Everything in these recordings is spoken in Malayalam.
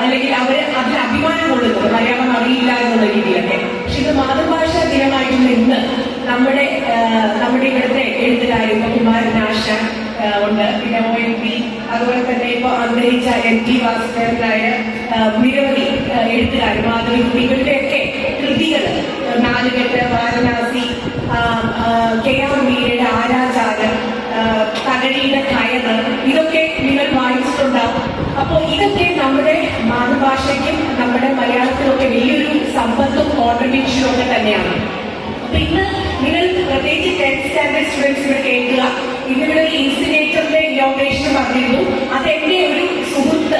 അല്ലെങ്കിൽ അവർ അതിൽ അഭിമാനം കൊള്ളുന്നത് മലയാളം അറിയില്ല എന്നുള്ള രീതിയിലൊക്കെ. പക്ഷെ ഇത് മാതൃഭാഷാ ദിനമായിട്ടുള്ള ഇന്ന് നമ്മുടെ ഇവിടുത്തെ എഴുത്തുകാരും കുമാരനാശാൻ ഉണ്ട്, പിന്നെ ONV, അതുപോലെ തന്നെ ഇപ്പൊ അന്തരിച്ച MT വാസുദേവനായ നിരവധി എഴുത്തുകാർ, മാധവിക്കുട്ടി, ഇവരുടെയൊക്കെ കൃതികൾ, നാലുകെട്ട്, വാരണാസി, KR മീരയുടെ ആരാചാരം, തകഴിയുടെ കയറ്, ഇതൊക്കെ നിങ്ങൾ വായിച്ചിട്ടുണ്ടാവും. അപ്പോൾ ഇതൊക്കെ നമ്മുടെ മാതൃഭാഷയ്ക്കും നമ്മുടെ മലയാളത്തിലൊക്കെ വലിയൊരു സമ്പത്തും കോൺട്രിബ്യൂഷനും ഒക്കെ തന്നെയാണ്. അപ്പൊ ഇന്ന് നിങ്ങൾ പ്രത്യേകിച്ച് 10th സ്റ്റാൻഡേർഡ് സ്റ്റുഡൻസ് ഇവിടെ കേൾക്കുക. ഇന്നിവിടെ ഒരു ഇൻസിനേറ്ററിന്റെ ഇനോഗ്രേഷൻ പറഞ്ഞിരുന്നു. അതെന്റെ ഒരു സുഹൃത്ത്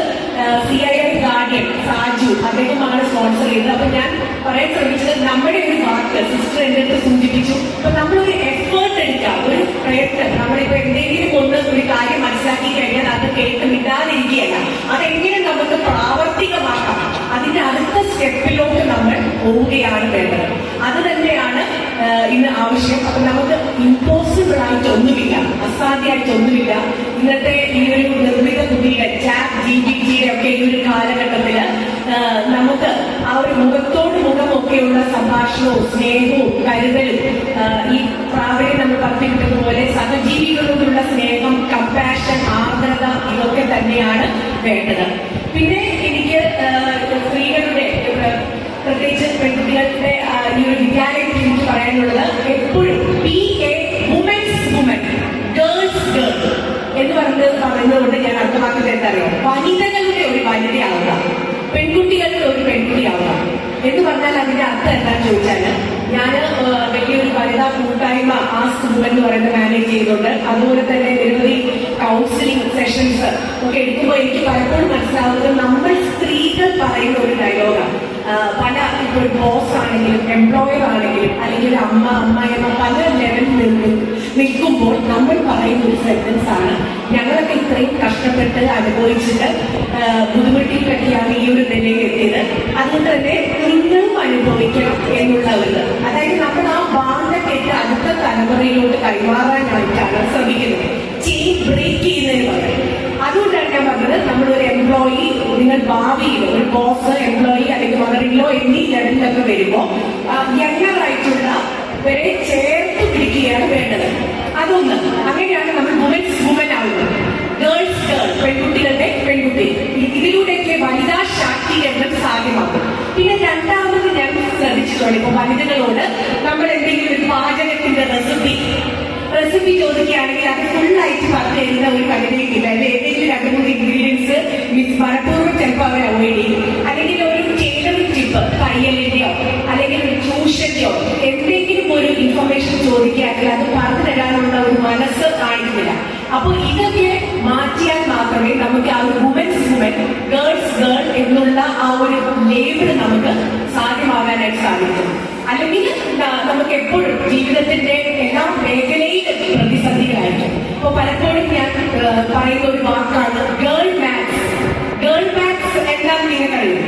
CII ഗാർഡിയൻ സാജു, അദ്ദേഹമാണ് സ്പോൺസർ ചെയ്തത്. അപ്പൊ ഞാൻ പറയാൻ ശ്രമിച്ചത് നമ്മുടെ ഒരു വാക്ക് സിസ്റ്റർ എന്റെ അടുത്ത് സൂചിപ്പിച്ചു. അപ്പൊ നമ്മളൊരു എഫേർട്ട് എടുക്കാം, ഒരു പ്രയത്നം. നമ്മളിപ്പോ എന്തെങ്കിലും ഒന്ന് ഒരു കാര്യം മനസ്സിലാക്കി കഴിഞ്ഞാൽ അത് കേട്ട് വിടാതിരിക്കുകയല്ല, അതെങ്ങനെ നമുക്ക് പ്രാവർത്തികമാക്കാം, അതിന്റെ അടുത്ത സ്റ്റെപ്പിലോട്ട് നമ്മൾ പോവുകയാണ് വേണ്ടത്. അത് തന്നെയാണ് ഇന്ന് ആവശ്യം. അപ്പൊ നമുക്ക് ഇമ്പോസിബിൾ ആയിട്ടൊന്നുമില്ല, അസാധ്യമായിട്ടൊന്നുമില്ല. ഇന്നത്തെ ഈ ഒരു നിർമ്മിത ബുദ്ധിയുടെ ChatGPT ഒക്കെ ഈ ഒരു കാലഘട്ടത്തില് നമുക്ക് ആ ഒരു മുഖത്തോട് മുഖമൊക്കെയുള്ള സംഭാഷണവും സ്നേഹവും കരുതലും, ഈ പ്രാവീണ്യം നമ്മൾ പറഞ്ഞിട്ടുള്ളതുപോലെ സഹജീവികളോടുള്ള സ്നേഹം, കമ്പാഷൻ, ആർദ്രത, ഇതൊക്കെ തന്നെയാണ് വേണ്ടത്. പിന്നെ എനിക്ക് സ്ത്രീകളുടെ പ്രത്യേകിച്ച് പെൺകുട്ടികളുടെ ഈ ഒരു വിദ്യാലയത്തിൽ എനിക്ക് പറയാനുള്ളത്, എപ്പോഴും PA women's women, girls girl എന്ന് പറയുന്നത് ഞാൻ അർത്ഥമാക്കുന്നത് എന്തറിയോ, വനിതകളുടെ ഒരു വനിതയാവുക, പെൺകുട്ടികളുടെ ഒരു പെൺകുട്ടിയാവുക എന്ന് പറഞ്ഞാൽ അതിന്റെ അർത്ഥം എന്താണെന്ന് ചോദിച്ചാൽ, ഞാൻ വലിയൊരു വനിതാ കൂട്ടായ്മ ആസ്ക് വുമൻ എന്ന് പറയുന്നത് മാനേജ് ചെയ്തുകൊണ്ട്, അതുപോലെ തന്നെ നിരവധി കൗൺസിലിംഗ് സെഷൻസ് ഒക്കെ എടുക്കുമ്പോൾ എനിക്ക് പലപ്പോഴും മനസ്സിലാവുന്നത് നമ്മൾ സ്ത്രീകൾ പറയുന്ന ഒരു ഡയലോഗാണ്. പല ഇപ്പോൾ ബോസ് ആണെങ്കിലും എംപ്ലോയർ ആണെങ്കിലും അല്ലെങ്കിൽ ഒരു അമ്മായിയമ്മ പല ലെവലിൽ നിൽക്കുമ്പോൾ നമ്മൾ പറയുന്ന ഒരു സെന്റൻസ് ആണ്, ഞങ്ങളൊക്കെ ഇത്രയും കഷ്ടപ്പെട്ട് അനുഭവിച്ചിട്ട് ബുദ്ധിമുട്ടിയിട്ടൊക്കെയാണ് ഈ ഒരു നിലയിൽ എത്തിയത്, അതുകൊണ്ട് തന്നെ നിങ്ങളും അനുഭവിക്കണം എന്നുള്ള ഒരു, അതായത് നമ്മൾ ആ ബാന്ധക്കെട്ട് അടുത്ത തലമുറയിലോട്ട് കൈമാറാനായിട്ടാണ് ശ്രമിക്കുന്നത്, ചെയിൻ ബ്രേക്ക് ചെയ്യുന്നതിന് പകരം. അതുകൊണ്ടാണ് ഞാൻ പറഞ്ഞത്, നമ്മളൊരു എംപ്ലോയി, നിങ്ങൾ ഭാവിയിൽ ഒരു ബോസ്, എംപ്ലോയി അല്ലെങ്കിൽ മദറിലോ എന്നീ ലെവലിലൊക്കെ വരുമ്പോൾ യങ്ങറായിട്ടുള്ള വരെ ചേർത്ത് പിടിക്കുകയാണ് വേണ്ടത്. അതൊന്ന്, അങ്ങനെയാണ് നമ്മൾ വുമൻസ് വുമൻ ആവുന്നത്. ഗേൾസ് ഗേൾ, പെൺകുട്ടികളുടെ പെൺകുട്ടി, ഇതിലൂടെയൊക്കെ വനിതാ ശാക്തീകരണം സാധ്യമാകും. പിന്നെ രണ്ടാമത് ഞാൻ ശ്രദ്ധിച്ചിട്ടുണ്ട്, ഇപ്പൊ വനിതകളോട് നമ്മൾ എന്തെങ്കിലും ഒരു പാചകത്തിന്റെ റെസിപ്പി ചോദിക്കുകയാണെങ്കിൽ അത് ഫുള്ളായിട്ട് പറഞ്ഞു തരുന്ന ഒരു വനിതയില്ല. ഏതെങ്കിലും 2-3 ഇൻഗ്രീഡിയൻസ് മനഃപൂർവ്വം ചിലപ്പോൾ അവർ അവോയ്ഡ് ചെയ്യും. അല്ലെങ്കിൽ ഒരു ടൈലറിംഗ് ടിപ്പ്, തയ്യലിന്റെയോ അല്ലെങ്കിൽ ഒരു ട്യൂഷന്റെയോ എന്തെങ്കിലും ഒരു ഇൻഫർമേഷൻ ചോദിക്കുകയാണെങ്കിൽ അത് പറഞ്ഞു തരാനുള്ള ഒരു മനസ്സ് കാണിക്കുന്നില്ല. അപ്പോൾ ഇതൊക്കെ മാറ്റിയാൽ മാത്രമേ നമുക്ക് ആ ഒരു വുമൻസ് വുമൻ, ഗേൾസ് ഗേൾ എന്നുള്ള ആ ഒരു ലേബിൾ നമുക്ക് സാധ്യമാകാനായിട്ട് സാധിക്കും. അല്ലെങ്കിൽ നമുക്ക് എപ്പോഴും ജീവിതത്തിന്റെ എല്ലാ മേഖലയിലും പ്രതിസന്ധികളായിരിക്കും. അപ്പൊ പലപ്പോഴും ഞാൻ പറയുന്ന ഒരു വാക്കാണ് ഗേൾ മാത്സ്. ഗേൾ മാത്സ് എന്താണെന്ന് നിങ്ങൾക്കറിയും.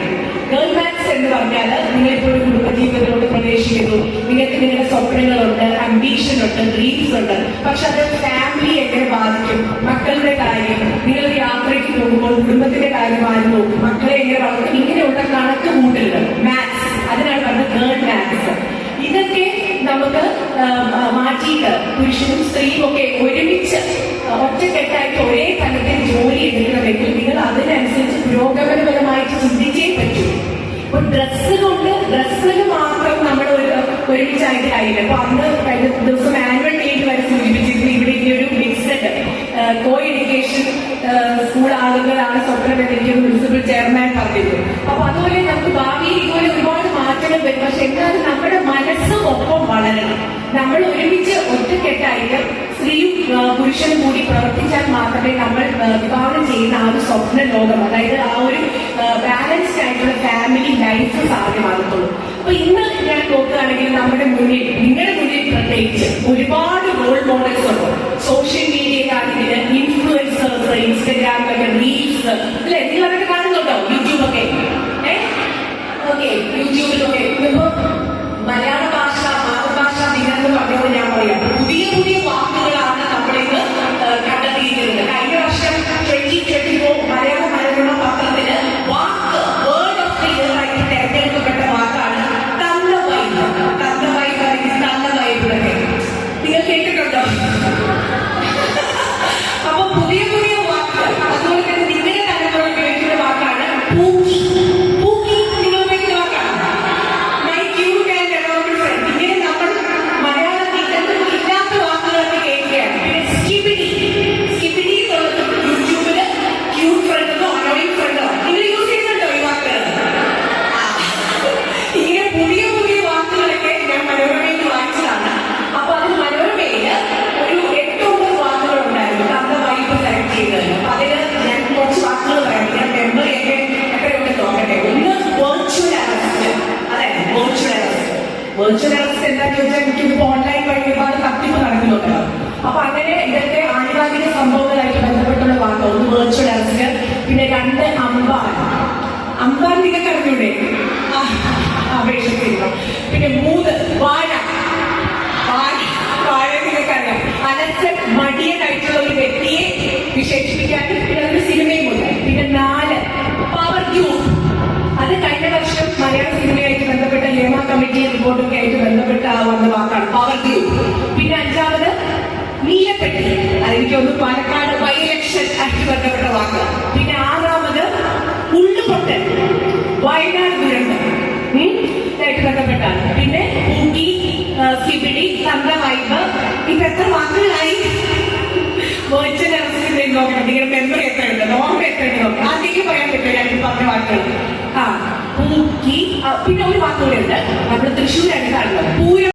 ഗേൾ മാത്സ് എന്ന് പറഞ്ഞാൽ, നിങ്ങളിപ്പോൾ ഒരു കുടുംബജീവിതത്തിലോട്ട് പ്രവേശിക്കുന്നു, നിങ്ങൾക്ക് നിങ്ങളുടെ സ്വപ്നങ്ങളുണ്ട്, അംബീഷൻ ഉണ്ട്, ഡ്രീംസ് ഉണ്ട്, പക്ഷെ അത് ഫാമിലി എങ്ങനെ ബാധിക്കും, മക്കളുടെ കാര്യം, നിങ്ങളൊരു യാത്രയ്ക്ക് പോകുമ്പോൾ കുടുംബത്തിന്റെ കാര്യം ആരും നോക്കും, മക്കളെ എങ്ങനെ വളർത്തും, ഇങ്ങനെയുള്ള കണക്ക് കൂട്ടലുകൾ, മാത്സ്, അതിനാണ് പറഞ്ഞത് ഗേൾ മാത്സ്. ഇതൊക്കെ നമുക്ക് മാറ്റിയിട്ട് പുരുഷനും സ്ത്രീയും ഒക്കെ ഒരുമിച്ച് ഒറ്റക്കെട്ടായിട്ട് ഒരേ തലത്തിൽ ജോലി എടുക്കണമെങ്കിൽ നിങ്ങൾ അതിനനുസരിച്ച് പുരോഗമനപരമായിട്ട് ചിന്തിച്ചേ പറ്റൂ. ഇപ്പൊ ഡ്രസ്സിന് മാത്രം നമ്മൾ ഒരുമിച്ചായിട്ട് കാര്യമില്ല. അപ്പൊ അന്ന് കഴിഞ്ഞ ദിവസം ആനുവൽ ഡേറ്റ് വരെ സൂചിപ്പിച്ചിരുന്നു, ഇവിടെ ഈ ഒരു മിക്സഡ് കോ എഡ്യൂക്കേഷൻ സ്കൂൾ ആളുകളാണ് സ്വപ്നം എന്ന് എനിക്ക് പ്രിൻസിപ്പൽ ചെയർമാൻ പറഞ്ഞിരുന്നു. അപ്പൊ അതുപോലെ നമുക്ക് ഭാവിയിൽ ഇതുപോലെ ഒരുപാട് മാറ്റങ്ങൾ വരും. പക്ഷെ എന്നാലും നമ്മുടെ മനസ്സ് ഒപ്പം വളരണം. നമ്മൾ ഒരുമിച്ച് ഒറ്റക്കെട്ടായിട്ട് സ്ത്രീയും പുരുഷനും കൂടി പ്രവർത്തിച്ചാൽ മാത്രമേ നമ്മൾ വിഭാവനം ചെയ്യുന്ന ആ ഒരു സ്വപ്ന ലോകം, അതായത് ആ ഒരു ബാലൻസ്ഡ് ആയിട്ടുള്ള ഫാമിലി ലൈഫ് സാധ്യമാകത്തുള്ളൂ. അപ്പൊ ഇന്ന് ഞാൻ നോക്കുകയാണെങ്കിൽ നമ്മുടെ മുന്നിൽ, നിങ്ങളുടെ മുന്നിൽ പ്രത്യേകിച്ച് ഒരുപാട് റോൾ മോഡൽസ് ഉണ്ട്. സോഷ്യൽ മീഡിയയിലാണെങ്കിൽ ഇൻഫ്ലുവൻസേഴ്സ്, ഇൻസ്റ്റഗ്രാമിലൊക്കെ റീൽസ് അല്ലെ, നിങ്ങളതൊക്കെ കാണുന്നുണ്ടോ? യൂട്യൂബൊക്കെ യൂട്യൂബിലൊക്കെ ഇപ്പൊ മലയാള ഭാഷ മാതൃഭാഷാ ദിനം എന്ന് പറഞ്ഞപ്പോൾ ഞാൻ പറയാം, പുതിയ പുതിയ വാക്കുകളാണ് നമ്മളിന്ന് കണ്ടെത്തിയിരിക്കുന്നത്. കഴിഞ്ഞ വർഷം 2024 മലയാള മനോരമ പത്രത്തിന് വാക്ക് വെർച്വൽ അറസ്റ്റ് എന്താന്ന് ചോദിച്ചാൽ എനിക്കിപ്പോ ഓൺലൈൻ വഴി ഒരുപാട് തട്ടിപ്പ് നടക്കുന്നുണ്ടല്ലോ. അപ്പൊ അങ്ങനെ ഇതൊക്കെ ആനുകാലിക സംഭവങ്ങളായിട്ട് ബന്ധപ്പെട്ടുള്ള വാർത്ത. ഒന്ന് വെർച്വൽ അറസ്റ്റ്, പിന്നെ 2 അമ്പാൻ നിങ്ങൾക്ക് അറിഞ്ഞൂടെ അപേക്ഷിച്ചിരുന്നു. പിന്നെ 3 വാഴ നിങ്ങൾക്കറിയാം. അനസൻ മടിയനായിട്ടുള്ള ഒരു വ്യക്തിയെ വിശേഷിപ്പിക്കാനും പിന്നെ അതൊരു സിനിമയും ഉണ്ട്. പിന്നെ 4 പവർ ക്യൂബ്. അത് കഴിഞ്ഞ വർഷം മലയാള സിനിമയായിട്ട് ബന്ധപ്പെട്ട ഹേമ കമ്മിറ്റി റിപ്പോർട്ടൊക്കെ ആയിട്ട് ബന്ധപ്പെട്ട വന്ന വാക്കാണ് പവർ ക്യൂബ്. പിന്നെ 5ാമത് നീലപ്പെട്ടി. അതെനിക്കൊന്ന് പാലക്കാട് ബൈ ഇലക്ഷൻ ആയിട്ട് ബന്ധപ്പെട്ട വാക്ക്. പിന്നെ 6ാമത് ഉള്ളുപൊട്ടൽ, വയനാട് ദുരന്തം ആയിട്ട് ബന്ധപ്പെട്ടാണ്. പിന്നെ ഊട്ടി, സിബിഡി, തന്ത്രവൈബ്. ഇപ്പൊ എത്ര വാക്കുകളായി? വെർച്വൽ അറസ്റ്റിന്റെ നോക്കണം. നിങ്ങളുടെ മെമ്മറി എത്ര ഉണ്ട്, ഓർമ്മ എത്ര ഉണ്ട് നോക്കണം. ആദ്യം പറയാൻ പറ്റില്ല ഞാൻ പറഞ്ഞ വാക്കുകൾ. പൂക്കി. പിന്നെ ഒരു വാക്കുകൂടെ ഉണ്ട്, നമ്മുടെ തൃശ്ശൂർ അടുത്താണല്ലോ പൂരം.